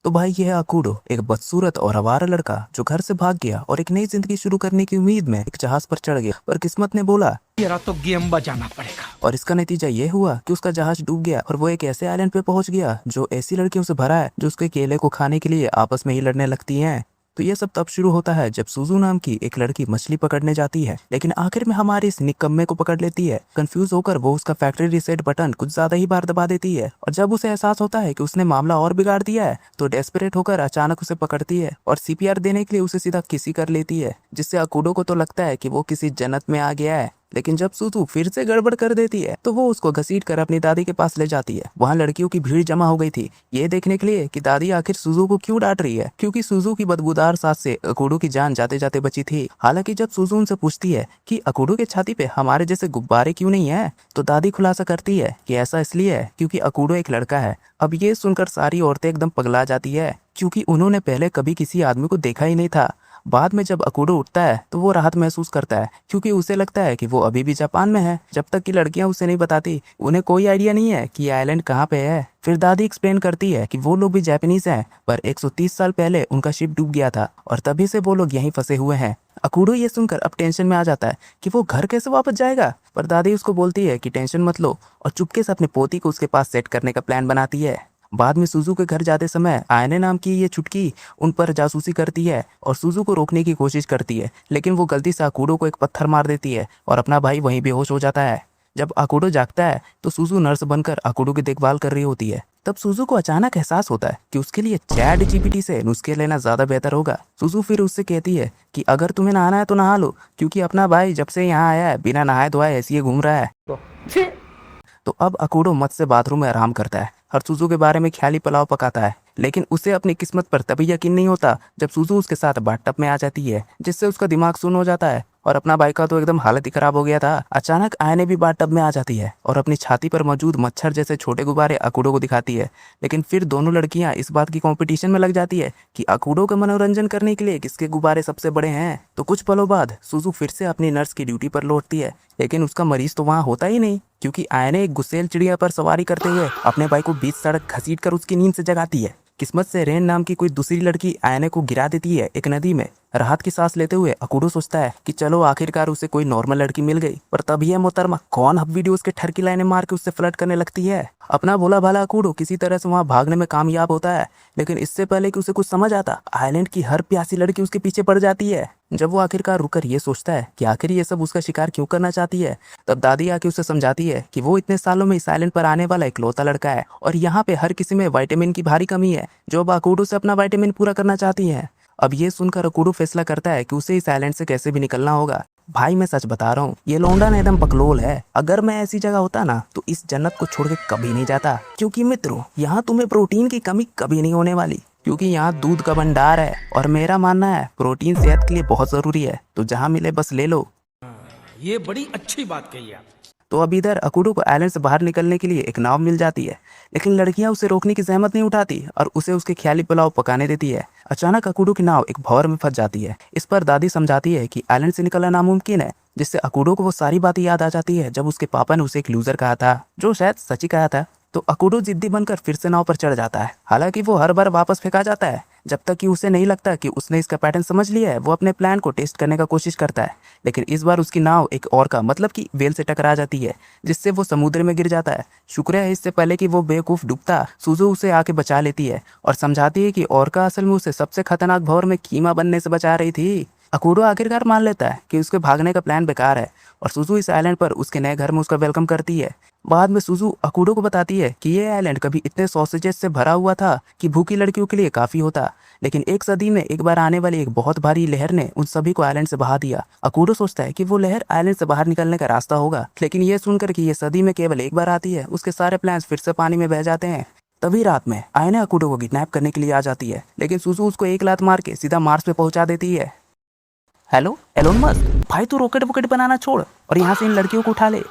तो भाई ये है अकूडो, एक बदसूरत और आवारा लड़का जो घर से भाग गया और एक नई जिंदगी शुरू करने की उम्मीद में एक जहाज पर चढ़ गया। पर किस्मत ने बोला तेरा तो गेम बजाना पड़ेगा। और इसका नतीजा ये हुआ कि उसका जहाज डूब गया और वो एक ऐसे आइलैंड पे पहुंच गया जो ऐसी लड़कियों से भरा है जो उसके केले को खाने के लिए आपस में ही लड़ने लगती हैं। तो ये सब तब शुरू होता है जब सुजू नाम की एक लड़की मछली पकड़ने जाती है, लेकिन आखिर में हमारे इस निकम्मे को पकड़ लेती है। कंफ्यूज होकर वो उसका फैक्ट्री रीसेट बटन कुछ ज्यादा ही बार दबा देती है और जब उसे एहसास होता है कि उसने मामला और बिगाड़ दिया है तो डेस्परेट होकर अचानक उसे पकड़ती है और सीपीआर देने के लिए उसे सीधा किसी कर लेती है, जिससे अकूडो को तो लगता है कि वो किसी जन्नत में आ गया है। लेकिन जब सुजू फिर से गड़बड़ कर देती है तो वो उसको घसीट कर अपनी दादी के पास ले जाती है। वहाँ लड़कियों की भीड़ जमा हो गई थी ये देखने के लिए कि दादी आखिर सुजू को क्यों डांट रही है, क्योंकि सुजू की बदबूदार सांस से अकूडो की जान जाते जाते बची थी। हालांकि जब सुजू उनसे पूछती है कि अकूडो के छाती पे हमारे जैसे गुब्बारे क्यों नहीं है, तो दादी खुलासा करती है कि ऐसा इसलिए है क्योंकि अकूडो एक लड़का है। अब ये सुनकर सारी औरतें एकदम पगला जाती है क्योंकि उन्होंने पहले कभी किसी आदमी को देखा ही नहीं था। बाद में जब अकूडो उठता है तो वो राहत महसूस करता है क्योंकि उसे लगता है कि वो अभी भी जापान में है, जब तक कि लड़कियां उसे नहीं बताती। उन्हें कोई आइडिया नहीं है कि ये आइलैंड कहाँ पे है। फिर दादी एक्सप्लेन करती है कि वो लोग भी जापानीज हैं, पर 130 साल पहले उनका शिप डूब गया था और तभी से वो लोग यहीं फंसे हुए हैं। अकूडो ये सुनकर अब टेंशन में आ जाता है कि वो घर कैसे वापस जाएगा, पर दादी उसको बोलती है कि टेंशन मत लो और चुपके से अपने पोती को उसके पास सेट करने का प्लान बनाती है। बाद में सुजू के घर जाते समय आयने नाम की ये चुटकी उन पर जासूसी करती है और सुजू को रोकने की कोशिश करती है, लेकिन वो गलती से अकूडो को एक पत्थर मार देती है और अपना भाई वहीं बेहोश हो जाता है। जब अकूडो जागता है तो सुजू नर्स बनकर अकूडो की देखभाल कर रही होती है। तब सुजू को अचानक एहसास होता है कि उसके लिए चैट जीपीटी से नुस्खे लेना ज्यादा बेहतर होगा। सुजू फिर उससे कहती है कि अगर तुम्हें नहाना है तो नहा लो, क्योंकि अपना भाई जब से यहाँ आया है बिना नहाए धोए ऐसे ही घूम रहा है। तो अब अकूडो मत से बाथरूम में आराम करता है और सुजू के बारे में ख्याली पुलाव पकाता है, लेकिन उसे अपनी किस्मत पर तभी यकीन नहीं होता जब सुजू उसके साथ बाथटब में आ जाती है, जिससे उसका दिमाग सुन्न हो जाता है और अपना भाई का तो एकदम हालत ही खराब हो गया था। अचानक आयने भी बाथटब में आ जाती है और अपनी छाती पर मौजूद मच्छर जैसे छोटे गुब्बारे अकूडो को दिखाती है, लेकिन फिर दोनों लड़कियां इस बात की कंपटीशन में लग जाती है कि अकूडो का मनोरंजन करने के लिए किसके गुब्बारे सबसे बड़े हैं। तो कुछ पलों बाद सुजू फिर से अपनी नर्स की ड्यूटी पर लौटती है, लेकिन उसका मरीज तो वहाँ होता ही नहीं, क्योंकि आयने एक गुस्सेल चिड़िया पर सवारी करते हुए अपने भाई को बीच सड़क घसीट कर उसकी नींद से जगाती है। किस्मत से रेन नाम की कोई दूसरी लड़की आयने को गिरा देती है एक नदी में। राहत की सांस लेते हुए अकूडो सोचता है कि चलो आखिरकार उसे कोई नॉर्मल लड़की मिल गई, पर तभी यह मोहतरमा कौन हब वीडियोस के ठरकी लाइनें मार के उससे फ्लर्ट करने लगती है। अपना भोला भाला अकूडो किसी तरह से वहां भागने में कामयाब होता है, लेकिन इससे पहले कि उसे कुछ समझ आता आइलैंड की हर प्यासी लड़की उसके पीछे पड़ जाती है। जब वो आखिरकार रुककर ये सोचता है कि आखिर ये सब उसका शिकार क्यों करना चाहती है, तब दादी आके उसे समझाती है कि वो इतने सालों में इस आइलैंड पर आने वाला इकलौता लड़का है और यहाँ पे हर किसी में विटामिन की भारी कमी है, जो अब अकूडो से अपना विटामिन पूरा करना चाहती है। अब ये सुनकर अकूडो फैसला करता है कि उसे इस आइलैंड से कैसे भी निकलना होगा। भाई मैं सच बता रहा हूँ, ये लौंडा ना एकदम बकलोल है। अगर मैं ऐसी जगह होता ना तो इस जन्नत को छोड़ के कभी नहीं जाता, क्योंकि मित्रों यहाँ तुम्हें प्रोटीन की कमी कभी नहीं होने वाली, क्योंकि यहाँ दूध का भंडार है और मेरा मानना है प्रोटीन सेहत के लिए बहुत जरूरी है, तो जहाँ मिले बस ले लो। ये बड़ी अच्छी बात कही आप। तो अब इधर अकूडो को आइलैंड से बाहर निकलने के लिए एक नाव मिल जाती है, लेकिन लड़कियां उसे रोकने की जहमत नहीं उठाती और उसे उसके ख्याली पुलाव पकाने देती है। अचानक अकूडो की नाव एक भंवर में फंस जाती है। इस पर दादी समझाती है कि आइलैंड से निकलना नामुमकिन है, जिससे अकूडो को वो सारी बातें याद आ जाती है जब उसके पापा ने उसे एक लूजर कहा था, जो शायद सच ही कहा था। तो अकूडो जिद्दी बनकर फिर से नाव पर चढ़ जाता है। हालांकि वो हर बार वापस फेंका जाता है जब तक कि उसे नहीं लगता कि उसने इसका पैटर्न समझ लिया है। वो अपने प्लान को टेस्ट करने का कोशिश करता है, लेकिन इस बार उसकी नाव एक और का मतलब कि वेल से टकरा जाती है, जिससे वो समुद्र में गिर जाता है। शुक्र है इससे पहले कि वो बेवकूफ डूबता, सुजू उसे आके बचा लेती है और समझाती है कि औरका असल में उसे सबसे खतरनाक भंवर में कीमा बनने से बचा रही थी। अकूडो आखिरकार मान लेता है कि उसके भागने का प्लान बेकार है और सुजू इस आइलैंड पर उसके नए घर में उसका वेलकम करती है। बाद में सुजू अकूडो को बताती है कि ये आइलैंड कभी इतने सॉसेजेस से भरा हुआ था कि भूखी लड़कियों के लिए काफी होता, लेकिन एक सदी में एक बार आने वाली एक बहुत भारी लहर ने उन सभी को आइलैंड से बहा दिया। अकूडो सोचता है कि वो लहर आइलैंड से बाहर निकलने का रास्ता होगा, लेकिन ये सुनकर कि ये सदी में केवल एक बार आती है, उसके सारे प्लान्स फिर से पानी में बह जाते हैं। तभी रात में आयने अकूडो को किडनैप करने के लिए आ जाती है, लेकिन सुजू उसको एक लात मार के सीधा मार्स पे पहुंचा देती है। हेलो एलोन मस्क, भाई तू रॉकेट वॉकेट बनाना छोड़ और यहाँ से इन लड़कियों को उठा ले।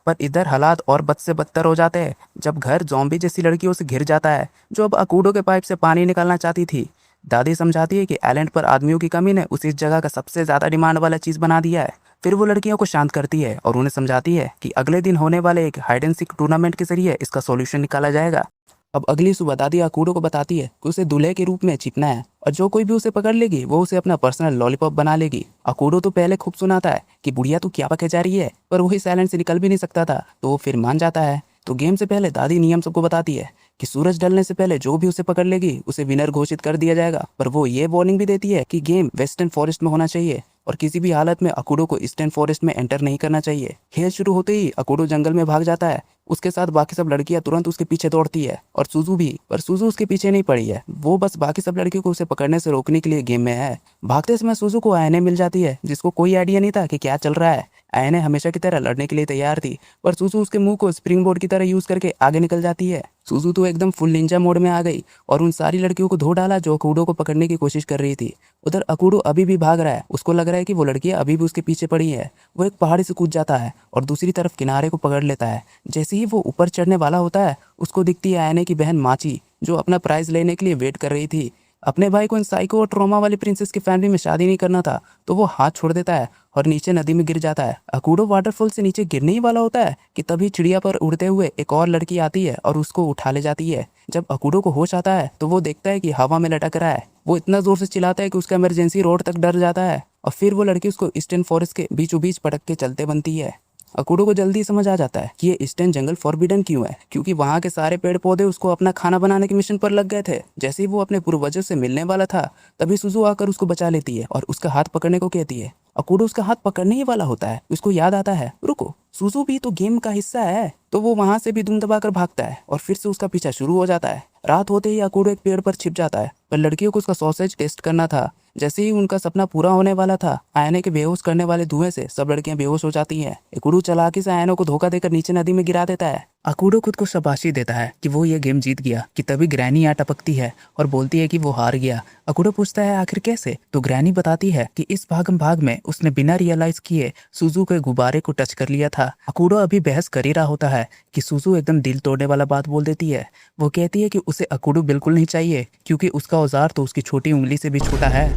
पर इधर हालात और बद से बदतर हो जाते हैं जब घर ज़ॉम्बी जैसी लड़कियों से घिर जाता है, जो अब अकूडो के पाइप से पानी निकालना चाहती थी। दादी समझाती है कि आइलैंड पर आदमियों की कमी ने उसे इस जगह का सबसे ज्यादा डिमांड वाला चीज बना दिया है। फिर वो लड़कियों को शांत करती है और उन्हें समझाती है कि अगले दिन होने वाले एक हाइड एंड सीक टूर्नामेंट के जरिए इसका सॉल्यूशन निकाला जाएगा। अब अगली सुबह दादी अकूडो को बताती है कि उसे दूल्हे के रूप में छिपना है और जो कोई भी उसे पकड़ लेगी वो उसे अपना पर्सनल लॉलीपॉप बना लेगी। अकूडो तो पहले खूब सुनाता है कि बुढ़िया तू क्या बके जा रही है, पर वही साइलेंट से निकल भी नहीं सकता था, तो वो फिर मान जाता है। तो गेम से पहले दादी नियम सबको बताती है कि सूरज ढलने से पहले जो भी उसे पकड़ लेगी उसे विनर घोषित कर दिया जाएगा। पर वो ये वार्निंग भी देती है कि गेम वेस्टर्न फॉरेस्ट में होना चाहिए और किसी भी हालत में अकूडो को ईस्टर्न फॉरेस्ट में एंटर नहीं करना चाहिए। खेल शुरू होते ही अकूडो जंगल में भाग जाता है। उसके साथ बाकी सब लड़कियां तुरंत उसके पीछे दौड़ती है और सुजू भी, पर सुजू उसके पीछे नहीं पड़ी है। वो बस बाकी सब लड़कियों को उसे पकड़ने से रोकने के लिए गेम में है। भागते समय सुजू को आयने मिल जाती है जिसको कोई आइडिया नहीं था कि क्या चल रहा है। आयने हमेशा की तरह लड़ने के लिए तैयार थी, पर सुजू उसके मुंह को स्प्रिंग बोर्ड की तरह यूज करके आगे निकल जाती है। सुजू तो एकदम फुल निंजा मोड में आ गई और उन सारी लड़कियों को धो डाला जो अकूडो को पकड़ने की कोशिश कर रही थी। उधर अकूडो अभी भी भाग रहा है। उसको लग रहा है कि वो लड़कियां अभी भी उसके पीछे पड़ी है। वो एक पहाड़ी से कूद जाता है और दूसरी तरफ किनारे को पकड़ लेता है। जैसे ही वो ऊपर चढ़ने वाला होता है उसको दिखती है आयने की बहन माची, जो अपना प्राइज लेने के लिए वेट कर रही थी। अपने भाई को इन साइको और ट्रॉमा वाली प्रिंसेस की फैमिली में शादी नहीं करना था, तो वो हाथ छोड़ देता है और नीचे नदी में गिर जाता है। अकूडो वाटरफॉल से नीचे गिरने ही वाला होता है कि तभी चिड़िया पर उड़ते हुए एक और लड़की आती है और उसको उठा ले जाती है। जब अकूडो को होश आता है तो वो देखता है कि हवा में लटक रहा है। वो इतना जोर से चिल्लाता है कि उसका इमरजेंसी रोड तक डर जाता है और फिर वो लड़की उसको ईस्टर्न फॉरेस्ट के बीचों बीच पटक के चलते बनती है। अकूडो को जल्दी समझ आ जाता है कि ये ईस्टर्न जंगल फॉरबिडन क्यों है, क्योंकि वहाँ के सारे पेड़ पौधे उसको अपना खाना बनाने के मिशन पर लग गए थे। जैसे ही वो अपने पूर्वजों से मिलने वाला था तभी सुजू आकर उसको बचा लेती है और उसका हाथ पकड़ने को कहती है। अकूडो उसका हाथ पकड़ने ही वाला होता है, उसको याद आता है रुको, सुजू भी तो गेम का हिस्सा है। तो वो वहां से भी दुम दबाकर भागता है और फिर से उसका पीछा शुरू हो जाता है। रात होते ही अकूडो एक पेड़ पर छिप जाता है, पर लड़कियों को उसका सॉसेज टेस्ट करना था। जैसे ही उनका सपना पूरा होने वाला था, आयने के बेहोश करने वाले धुएं से सब लड़कियां बेहोश हो जाती हैं। अकूडो चालाकी से आयनों को धोखा देकर नीचे नदी में गिरा देता है। अकूडो खुद को शाबाशी देता है कि वो ये गेम जीत गया कि तभी ग्रैनी यहाँ टपकती है और बोलती है कि वो हार गया। अकूडो पूछता है आखिर कैसे, तो ग्रैनी बताती है कि इस भागम भाग में उसने बिना रियलाइज किए सुजू के गुब्बारे को टच कर लिया था। अकूडो अभी बहस कर ही रहा होता है कि सुजू एकदम दिल तोड़ने वाला बात बोल देती है। वो कहती है कि उसे अकूडो बिल्कुल नहीं चाहिए क्योंकि उसका औजार तो उसकी छोटी उंगली से भी छोटा है।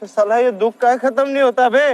साला ये दुख का खत्म नहीं होता बे।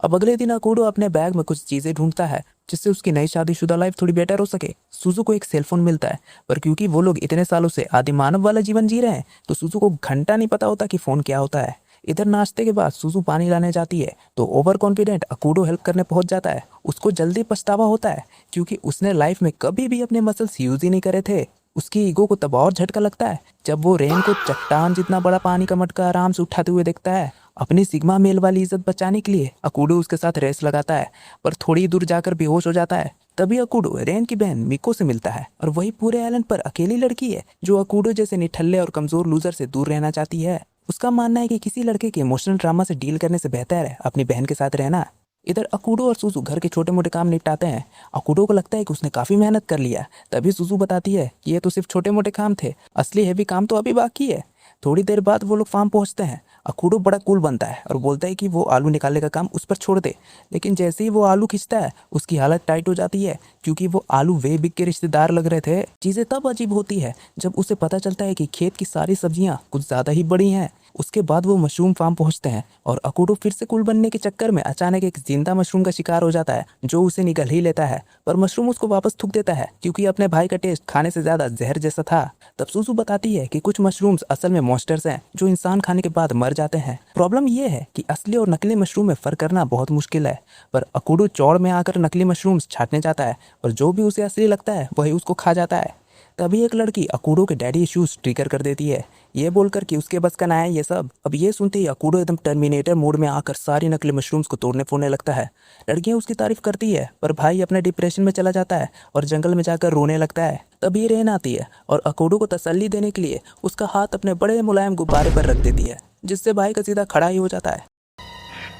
अब अगले दिन अकूडो अपने बैग में कुछ चीजें ढूंढता है जिससे उसकी नई शादीशुदा लाइफ थोड़ी बेटर हो सके। सुजू को एक सेलफोन मिलता है, पर क्योंकि वो लोग इतने सालों से आदि मानव वाला जीवन जी रहे हैं तो सुजू को घंटा नहीं पता होता कि फोन क्या होता है। इधर नाश्ते के बाद सुजू पानी लाने जाती है तो ओवर कॉन्फिडेंट अकूडो हेल्प करने पहुंच जाता है। उसको जल्दी पछतावा होता है क्योंकि उसने लाइफ में कभी भी अपने मसल्स यूज ही नहीं करे थे। उसकी ईगो को तब और झटका लगता है जब वो रेन को चट्टान जितना बड़ा पानी का मटका आराम से उठाते हुए देखता है। अपनी सिग्मा मेल वाली इज्जत बचाने के लिए अकूडो उसके साथ रेस लगाता है, पर थोड़ी दूर जाकर बेहोश हो जाता है। तभी अकूडो रेन की बहन मिको से मिलता है और वही पूरे आइलैंड पर अकेली लड़की है जो अकूडो जैसे निठल्ले और कमजोर लूजर से दूर रहना चाहती है। उसका मानना है कि किसी लड़के के इमोशनल ड्रामा से डील करने से बेहतर है अपनी बहन के साथ रहना। इधर अकूडो और सुजू घर के छोटे मोटे काम निपटाते हैं। अकूडो को लगता है कि उसने काफी मेहनत कर लिया, तभी सुजू बताती है कि ये तो सिर्फ छोटे मोटे काम थे, असली हैवी काम तो अभी बाकी है। थोड़ी देर बाद वो लोग फार्म पहुंचते हैं। अकूडो बड़ा कूल बनता है और बोलता है कि वो आलू निकालने का काम उस पर छोड़ दे, लेकिन जैसे ही वो आलू खींचता है उसकी हालत टाइट हो जाती है क्योंकि वो आलू वे बिग के रिश्तेदार लग रहे थे। चीजें तब अजीब होती है जब उसे पता चलता है कि खेत की सारी सब्जियां कुछ ज्यादा ही बड़ी हैं। उसके बाद वो मशरूम फार्म पहुंचते हैं और अकूडो फिर से कूल बनने के चक्कर में अचानक एक जिंदा मशरूम का शिकार हो जाता है जो उसे निगल ही लेता है, पर मशरूम उसको वापस थूक देता है क्योंकि अपने भाई का टेस्ट खाने से ज्यादा जहर जैसा था। तब सुजू बताती है कि कुछ मशरूम्स असल में मॉन्स्टर्स हैं जो इंसान खाने के बाद मर जाते हैं। प्रॉब्लम ये है कि असली और नकली मशरूम में फर्क करना बहुत मुश्किल है, पर अकूडो चौड़ में आकर नकली मशरूम्स छांटने जाता है और जो भी उसे असली लगता है वही उसको खा जाता है। तभी एक लड़की अकूडो के डैडी इश्यूज ट्रिगर कर देती है, ये बोलकर कि उसके बस का ना है ये सब। अब ये सुनते ही अकूडो एकदम टर्मिनेटर मोड में आकर सारी नकली मशरूम्स को तोड़ने फोड़ने लगता है। लड़कियां उसकी तारीफ करती है, पर भाई अपने डिप्रेशन में चला जाता है और जंगल में जाकर रोने लगता है। तभी रेन आती है और अकूडो को तसल्ली देने के लिए उसका हाथ अपने बड़े मुलायम गुब्बारे पर रख देती है, जिससे भाई का सीधा खड़ा ही हो जाता है।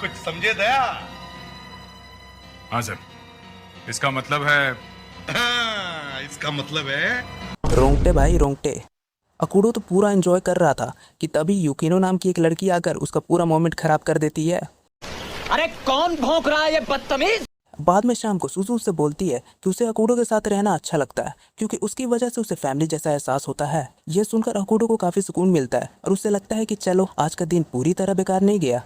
कुछ समझे दया? हाँ सर, इसका मतलब है इसका मतलब है रोंगटे भाई रोंगटे। अकूडो तो पूरा एंजॉय कर रहा था कि तभी युकिनो नाम की एक लड़की आकर उसका पूरा मोमेंट खराब कर देती है। अरे कौन भौंक रहा है ये बदतमीज? बाद में शाम को सुजू उससे बोलती है कि उसे अकूडो के साथ रहना अच्छा लगता है क्योंकि उसकी वजह से उसे फैमिली जैसा एहसास होता है। ये सुनकर अकूडो को काफी सुकून मिलता है और उसे लगता है कि चलो आज का दिन पूरी तरह बेकार नहीं गया।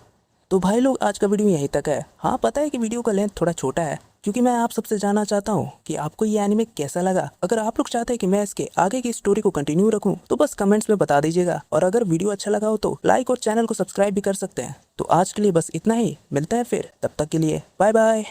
तो भाई लोग आज का वीडियो यहीं तक है। हाँ पता है कि वीडियो का लेंथ थोड़ा छोटा है क्योंकि मैं आप सबसे जानना चाहता हूँ कि आपको ये एनिमे कैसा लगा। अगर आप लोग चाहते हैं कि मैं इसके आगे की स्टोरी को कंटिन्यू रखूं तो बस कमेंट्स में बता दीजिएगा, और अगर वीडियो अच्छा लगा हो तो लाइक और चैनल को सब्सक्राइब भी कर सकते हैं। तो आज के लिए बस इतना ही, मिलते हैं फिर, तब तक के लिए बाय बाय।